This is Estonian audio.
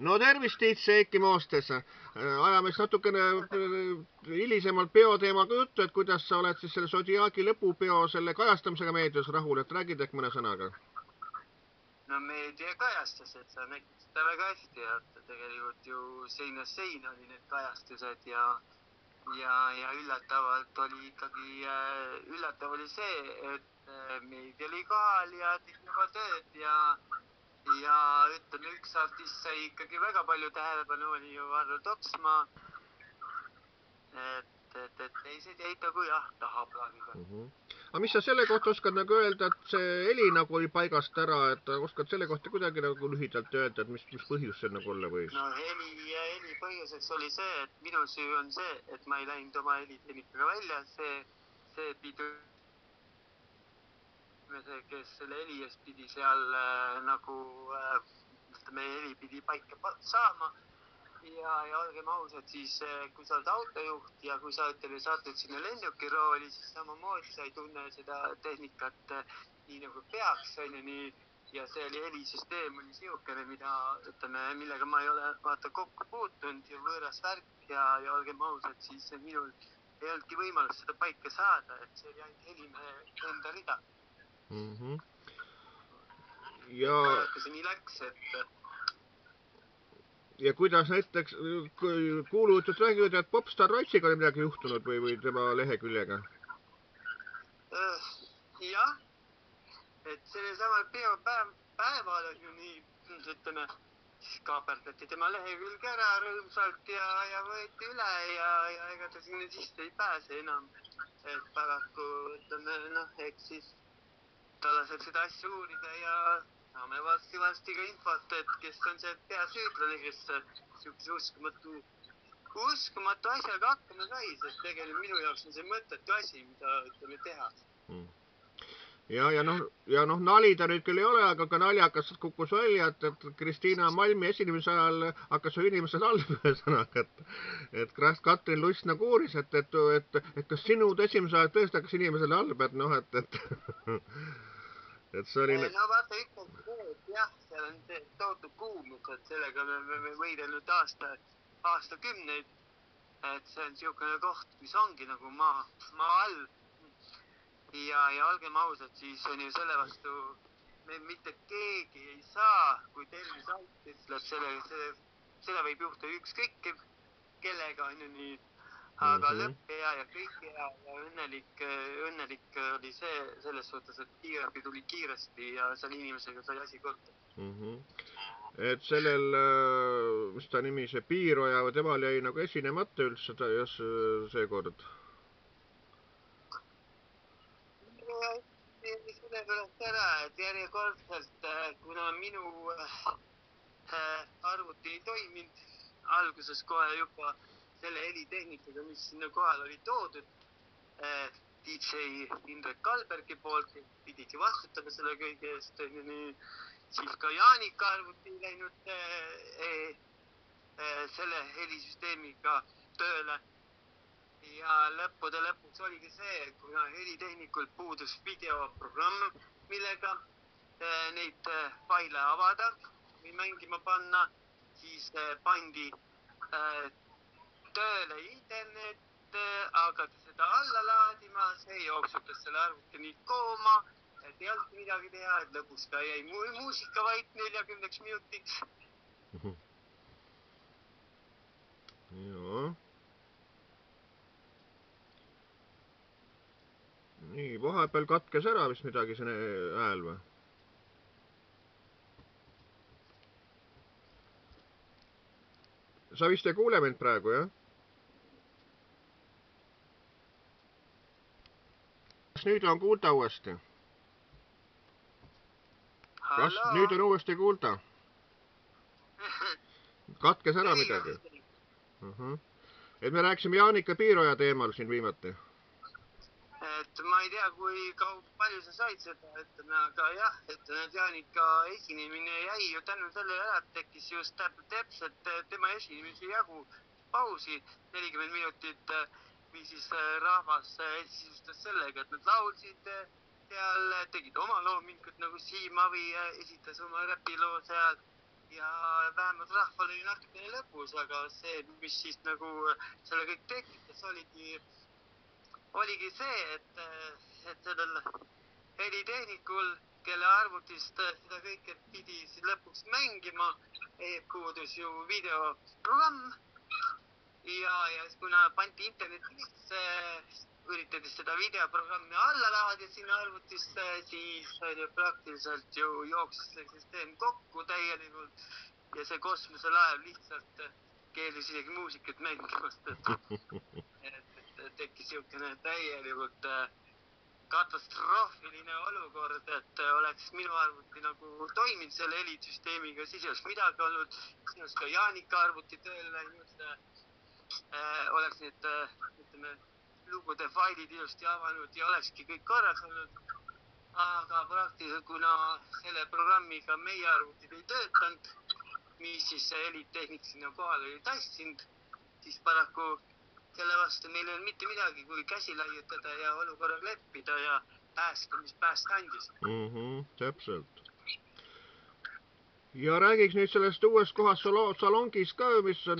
No tervist, Tiit Seiki Moostes. Ajame siis natukene hilisemalt peoteemaga juttu, et kuidas sa oled siis selle Zodiaagi lõpupeo selle kajastamisega meedias rahul, et räägid ehk mõne sõnaga? No meedia kajastas, et sa nägid seda väga hästi, et tegelikult ju seinast seina oli need kajastused ja üllatavalt oli ikkagi, üllatav oli see, et meedia oli kohal ja tegi juba tööd ja ütleme, üks artist sai ikkagi väga palju tähelepanu, oli ju Varro Toksmaa, et teised jäid nagu jah, tahaplaaniga. Aga mis sa selle kohta oskad nagu öelda, et see heli nagu oli paigast ära, et oskad selle kohta kuidagi nagu lühidalt öelda, et mis põhjus see nagu olla võis? No heli põhjuseks oli see, et minu süü on see, et ma ei läinud oma helitehnikaga välja, see pidi kes selle heli eest pidi seal nagu, ütleme, heli pidi paika saama ja olgem ausad, siis kui sa oled autojuht ja kui sa satud sinna lennukirooli, siis samamoodi sa ei tunne seda tehnikat nii nagu peaks, nii, ja see helisüsteem oli siukene, millega ma ei ole kokku puutunud ja võõras värk ja olgem ausad, siis minul ei olnudki võimalust seda paika saada, et see oli ainult helimehe enda rida. Ja see nii läks, ja kuidas näiteks kuulujutud räägivad, et Popstar Rotsiga oli midagi juhtunud või tema leheküljega? Jah, et selle sama peopäeval on ju nii, ütleme, kaaperdati tema lehekülg ära rõõmsalt ja võeti üle ja ega ta sinna sisse ei pääse enam. Et paraku, ütleme, eks siis ta laseb seda asja uurida ja saame varsti ka infot, et kes on see peasüüdlane, kes sihukese uskumatu asjaga hakkama sai, sest tegelikult minu jaoks on see mõttetu asi, mida ütleme teha. Ja noh, nali ta nüüd küll ei ole, aga ka naljakas kukkus välja, et Kristiina Malmi esinemise ajal hakkas su inimesed halb ühesõnaga, et Katrin Luss nagu uuris, et kas sinu esimese ajal tõesti hakkas inimesele halb, et noh, et see oli... No vaata ikkagi see, et jah, seal on see tohutu kuumus, et sellega me võidelnud aastakümneid, et see on siukene koht, mis ongi nagu maa all. Ja olgem ausad, siis on ju selle vastu me mitte keegi ei saa, kui terviseamet ütleb, selle võib juhtuda ükskõik kellega on ju nii, aga lõpp hea ja kõik hea ja õnnelik oli see selles suhtes, et kiirabi tuli kiiresti ja seal inimesega sai asi korda. Et sellel, mis ta nimi, see Piiroja või temal jäi nagu esinemata üldse seekord? Sellepärast ära, et järjekordselt, kuna minu arvuti ei toiminud alguses kohe juba selle helitehnikaga, mis sinna kohal oli toodud, DJ Indrek Kalbergi poolt pidigi vastutama selle kõige eest, siis ka Jaanika arvuti ei läinud selle helisüsteemiga tööle. Ja lõppude lõpuks oligi see, kuna helitehnikul puudus videoprogramm, millega neid faile avada või mängima panna, siis pandi tööle internet, hakati seda alla laadima, see jooksutas selle arvuti nii kooma, et ei olnud midagi teha, et lõpus ka jäi muusika vaid 40 minutiks. Joo. Nii, vahepeal katkes ära vist midagi see hääl või? Sa vist ei kuule mind praegu, jah? Kas nüüd on kuulda uuesti? Kas nüüd on uuesti kuulda? Katkes ära midagi? Et me rääkisime Jaanika Piiroja teemal siin viimati. Et ma ei tea, kui palju sa said seda, aga jah, et Jaanika esinemine jäi ju tänu sellele ära, et tekkis just täpselt tema esinemise jagu pausi 40 minutit, või siis rahvas sisustas sellega, et nad laulsid seal, tegid oma loomingut nagu Siim Avi esitas oma räpiloo seal ja vähemalt rahval oli natukene lõbus, aga see, mis siis nagu selle kõik tekitas, oligi see, et sellel helitehnikul, kelle arvutist seda kõike pidi lõpuks mängima, puudus ju videoprogramm ja kuna pandi internetisse, üritati seda videoprogrammi alla laadida sinna arvutisse, siis oli praktiliselt ju jooksis see süsteem kokku täielikult ja see kosmoselaev lihtsalt keeldus isegi muusikat mängimast, et tekkis niisugune täielikult katastroofiline olukord, et oleks minu arvuti nagu toiminud selle helisüsteemiga, siis ei oleks midagi olnud, siis oleks ka Jaanika arvuti tööle läinud, oleks need, ütleme, lugude failid ilusti avanud ja olekski kõik korras olnud. Aga praktiliselt, kuna selle programmiga meie arvutid ei töötanud, mis siis see helitehnik sinna kohale oli tassinud, siis paraku selle vastu meil ei olnud mitte midagi, kui käsi laiutada ja olukorraga leppida ja päästa, mis päästa andis. Täpselt. Ja räägiks nüüd sellest uuest kohast salongis ka, mis on